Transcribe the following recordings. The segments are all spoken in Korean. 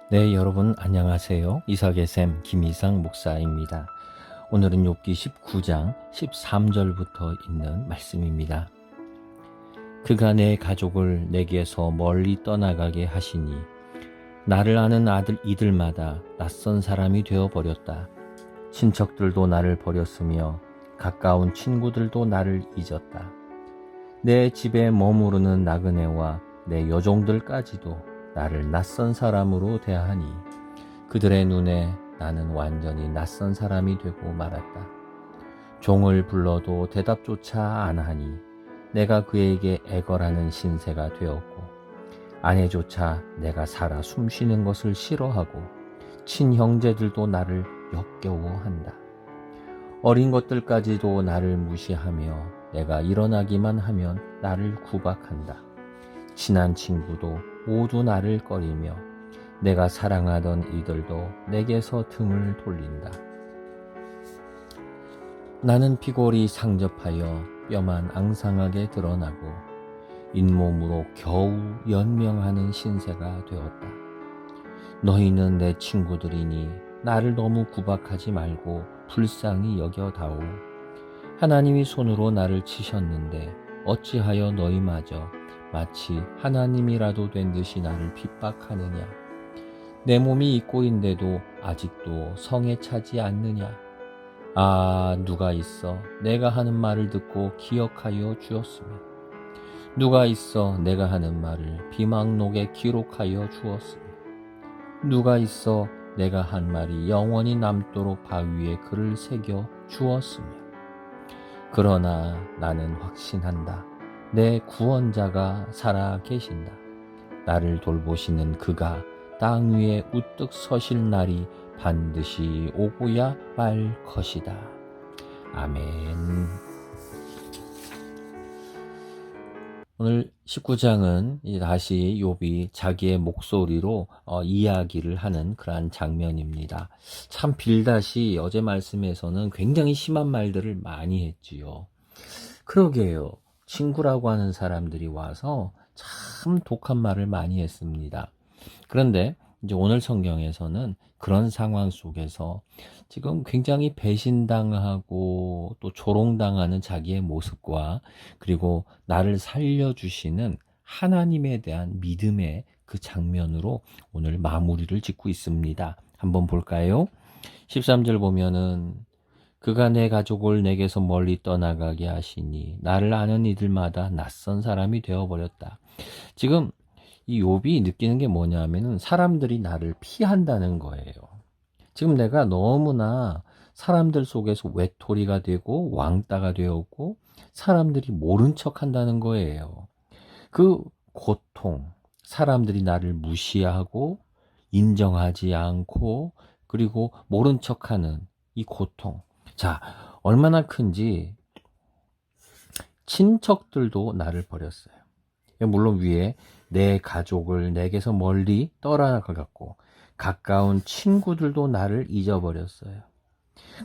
네, 여러분 안녕하세요. 이삭의 샘 김이상 목사입니다. 오늘은 욥기 19장 13절부터 있는 말씀입니다. 그가 내 가족을 내게서 멀리 떠나가게 하시니 나를 아는 이들마다 낯선 사람이 되어버렸다. 친척들도 나를 버렸으며 가까운 친구들도 나를 잊었다. 내 집에 머무르는 나그네와 내 여종들까지도 나를 낯선 사람으로 대하니 그들의 눈에 나는 완전히 낯선 사람이 되고 말았다. 종을 불러도 대답조차 안 하니 내가 그에게 애걸하는 신세가 되었고 아내조차 내가 살아 숨쉬는 것을 싫어하고 친형제들도 나를 역겨워한다. 어린 것들까지도 나를 무시하며 내가 일어나기만 하면 나를 구박한다. 친한 친구도 모두 나를 꺼리며 내가 사랑하던 이들도 내게서 등을 돌린다. 나는 피골이 상접하여 뼈만 앙상하게 드러나고 잇몸으로 겨우 연명하는 신세가 되었다. 너희는 내 친구들이니 나를 너무 구박하지 말고 불쌍히 여겨다오. 하나님이 손으로 나를 치셨는데 어찌하여 너희마저 마치 하나님이라도 된 듯이 나를 핍박하느냐. 내 몸이 이 꼴인데도 아직도 성에 차지 않느냐. 아, 누가 있어 내가 하는 말을 듣고 기억하여 주었으면, 누가 있어 내가 하는 말을 비망록에 기록하여 주었으면, 누가 있어 내가 한 말이 영원히 남도록 바위에 글을 새겨 주었으면. 그러나 나는 확신한다. 내 구원자가 살아 계신다. 나를 돌보시는 그가 땅 위에 우뚝 서실 날이 반드시 오고야 말 것이다. 아멘. 오늘 19장은 다시 욥이 자기의 목소리로 이야기를 하는 그러한 장면입니다. 참 빌다시 어제 말씀에서는 굉장히 심한 말들을 많이 했지요. 그러게요. 친구라고 하는 사람들이 와서 참 독한 말을 많이 했습니다. 그런데 이제 오늘 성경에서는 그런 상황 속에서 지금 굉장히 배신당하고 또 조롱당하는 자기의 모습과 그리고 나를 살려주시는 하나님에 대한 믿음의 그 장면으로 오늘 마무리를 짓고 있습니다. 한번 볼까요? 13절 보면은 그가 내 가족을 내게서 멀리 떠나가게 하시니 나를 아는 이들마다 낯선 사람이 되어버렸다. 지금 이 욥이 느끼는 게 뭐냐면은 사람들이 나를 피한다는 거예요. 지금 내가 너무나 사람들 속에서 외톨이가 되고 왕따가 되었고 사람들이 모른 척 한다는 거예요. 그 고통, 사람들이 나를 무시하고 인정하지 않고 그리고 모른 척하는 이 고통. 자, 얼마나 큰지 친척들도 나를 버렸어요. 물론 위에 내 가족을 내게서 멀리 떠나가고 가까운 친구들도 나를 잊어버렸어요.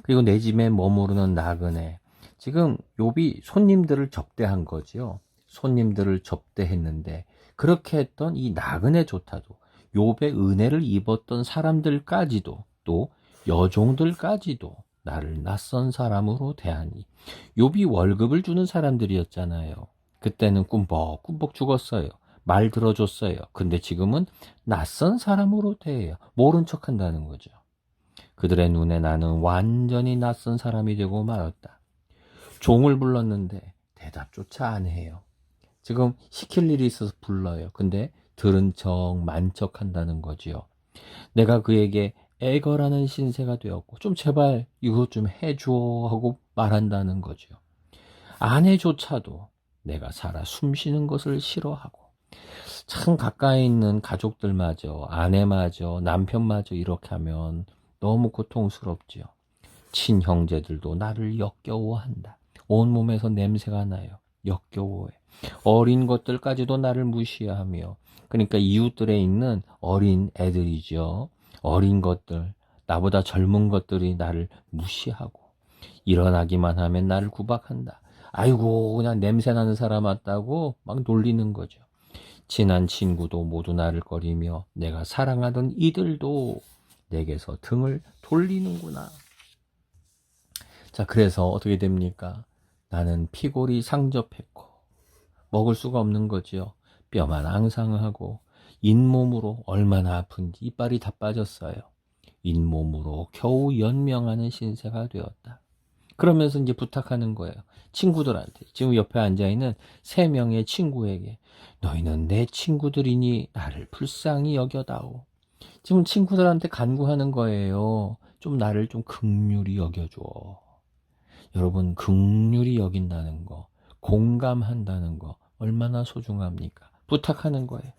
그리고 내 집에 머무르는 나그네. 지금 욥이 손님들을 접대한 거지요. 손님들을 접대했는데 그렇게 했던 이 나그네조차도 욥의 은혜를 입었던 사람들까지도 또 여종들까지도 나를 낯선 사람으로 대하니. 욥이 월급을 주는 사람들이었잖아요. 그때는 꿈벅꿈벅 죽었어요. 말 들어줬어요. 근데 지금은 낯선 사람으로 대해요. 모른 척 한다는 거죠. 그들의 눈에 나는 완전히 낯선 사람이 되고 말았다. 종을 불렀는데 대답조차 안 해요. 지금 시킬 일이 있어서 불러요. 근데 들은 척, 만척 한다는 거지요. 내가 그에게 애걸하는 신세가 되었고 좀 제발 이것 좀 해줘 하고 말한다는 거죠. 아내조차도 내가 살아 숨쉬는 것을 싫어하고 참 가까이 있는 가족들마저 아내마저 남편마저 이렇게 하면 너무 고통스럽지요. 친형제들도 나를 역겨워한다. 온몸에서 냄새가 나요. 역겨워해. 어린 것들까지도 나를 무시하며, 그러니까 이웃들에 있는 어린 애들이죠. 어린 것들, 나보다 젊은 것들이 나를 무시하고 일어나기만 하면 나를 구박한다. 아이고 그냥 냄새 나는 사람 같다고 막 놀리는 거죠. 친한 친구도 모두 나를 꺼리며 내가 사랑하던 이들도 내게서 등을 돌리는구나. 자, 그래서 어떻게 됩니까? 나는 피골이 상접했고 먹을 수가 없는 거지요. 뼈만 앙상하고 잇몸으로 얼마나 아픈지 이빨이 다 빠졌어요. 잇몸으로 겨우 연명하는 신세가 되었다. 그러면서 이제 부탁하는 거예요. 친구들한테. 지금 옆에 앉아있는 3명의 친구에게 너희는 내 친구들이니 나를 불쌍히 여겨다오. 지금 친구들한테 간구하는 거예요. 좀 나를 좀 긍휼히 여겨줘. 여러분, 긍휼히 여긴다는 거, 공감한다는 거 얼마나 소중합니까? 부탁하는 거예요.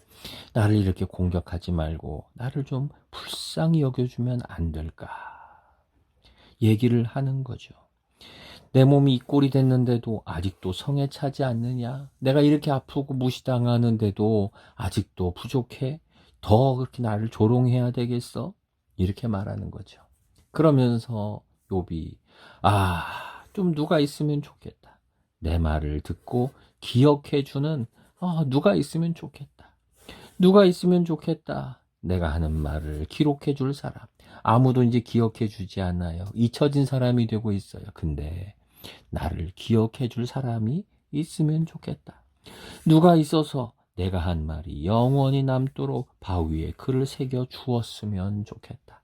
나를 이렇게 공격하지 말고 나를 좀 불쌍히 여겨주면 안 될까? 얘기를 하는 거죠. 내 몸이 이 꼴이 됐는데도 아직도 성에 차지 않느냐? 내가 이렇게 아프고 무시당하는데도 아직도 부족해? 더 그렇게 나를 조롱해야 되겠어? 이렇게 말하는 거죠. 그러면서 욥이 좀 누가 있으면 좋겠다. 내 말을 듣고 기억해주는 누가 있으면 좋겠다. 누가 있으면 좋겠다. 내가 하는 말을 기록해줄 사람. 아무도 이제 기억해주지 않아요. 잊혀진 사람이 되고 있어요. 근데 나를 기억해줄 사람이 있으면 좋겠다. 누가 있어서 내가 한 말이 영원히 남도록 바위에 글을 새겨 주었으면 좋겠다.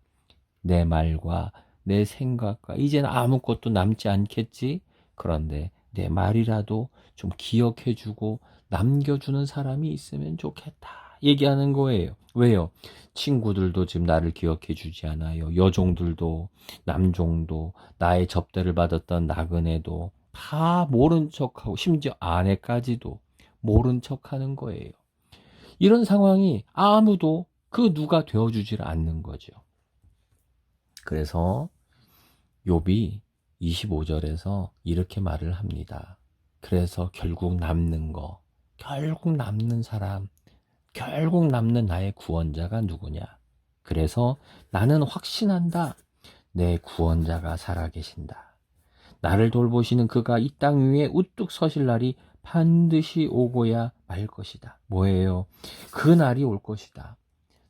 내 말과 내 생각과 이젠 아무것도 남지 않겠지? 그런데 내 말이라도 좀 기억해주고 남겨주는 사람이 있으면 좋겠다. 얘기하는 거예요. 왜요? 친구들도 지금 나를 기억해주지 않아요. 여종들도, 남종도, 나의 접대를 받았던 나그네도 다 모른 척하고 심지어 아내까지도 모른 척하는 거예요. 이런 상황이 아무도 그 누가 되어주질 않는 거죠. 그래서 욥이 25절에서 이렇게 말을 합니다. 그래서 결국 남는 거, 결국 남는 사람, 결국 남는 나의 구원자가 누구냐? 그래서 나는 확신한다. 내 구원자가 살아계신다. 나를 돌보시는 그가 이 땅 위에 우뚝 서실 날이 반드시 오고야 말 것이다. 뭐예요? 그 날이 올 것이다.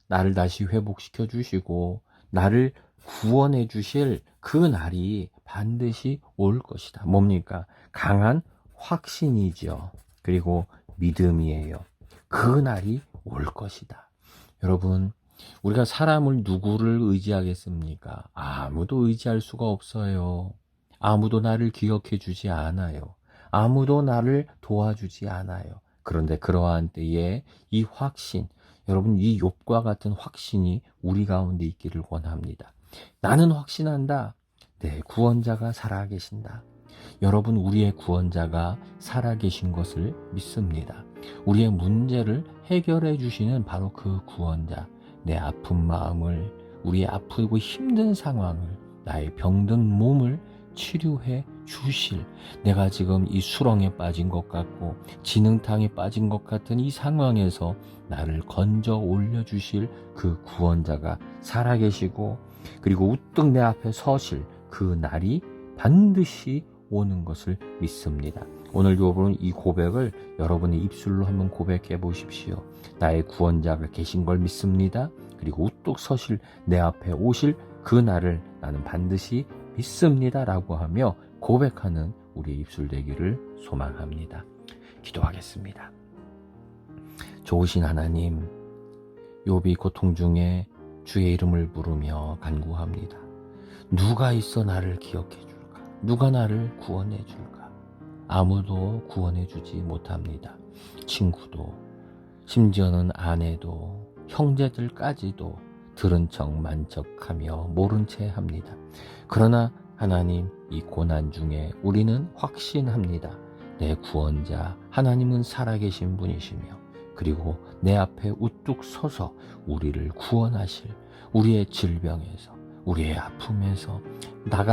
나를 다시 회복시켜 주시고 나를 구원해 주실 그 날이 반드시 올 것이다. 뭡니까? 강한 확신이죠. 그리고 믿음이에요. 그 날이 올 것이다. 여러분, 우리가 사람을 누구를 의지하겠습니까? 아무도 의지할 수가 없어요. 아무도 나를 기억해 주지 않아요. 아무도 나를 도와주지 않아요. 그런데 그러한 때에 이 확신, 여러분 이 욥과 같은 확신이 우리 가운데 있기를 원합니다. 나는 확신한다. 내 구원자가 살아계신다. 여러분, 우리의 구원자가 살아계신 것을 믿습니다. 우리의 문제를 해결해 주시는 바로 그 구원자, 내 아픈 마음을, 우리의 아프고 힘든 상황을, 나의 병든 몸을 치료해 주실, 내가 지금 이 수렁에 빠진 것 같고 진흙탕에 빠진 것 같은 이 상황에서 나를 건져 올려주실 그 구원자가 살아계시고, 그리고 우뚝 내 앞에 서실 그 날이 반드시 오는 것을 믿습니다. 오늘 욥은 이 고백을 여러분의 입술로 한번 고백해 보십시오. 나의 구원자가 계신 걸 믿습니다. 그리고 우뚝 서실 내 앞에 오실 그 날을 나는 반드시 믿습니다 라고 하며 고백하는 우리의 입술 되기를 소망합니다. 기도하겠습니다. 좋으신 하나님, 욥이 고통 중에 주의 이름을 부르며 간구합니다. 누가 있어 나를 기억해 줄까? 누가 나를 구원해 줄까? 아무도 구원해 주지 못합니다. 친구도, 심지어는 아내도, 형제들까지도 들은 척 만척하며 모른 채 합니다. 그러나 하나님, 이 고난 중에 우리는 확신합니다. 내 구원자 하나님은 살아계신 분이시며, 그리고 내 앞에 우뚝 서서 우리를 구원하실, 우리의 질병에서, 우리의 아픔에서,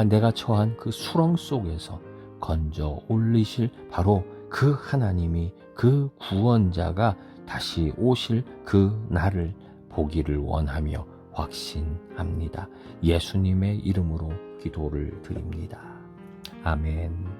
내가 처한 그 수렁 속에서 건져 올리실 바로 그 하나님이, 그 구원자가 다시 오실 그 날을 보기를 원하며 확신합니다. 예수님의 이름으로 기도를 드립니다. 아멘.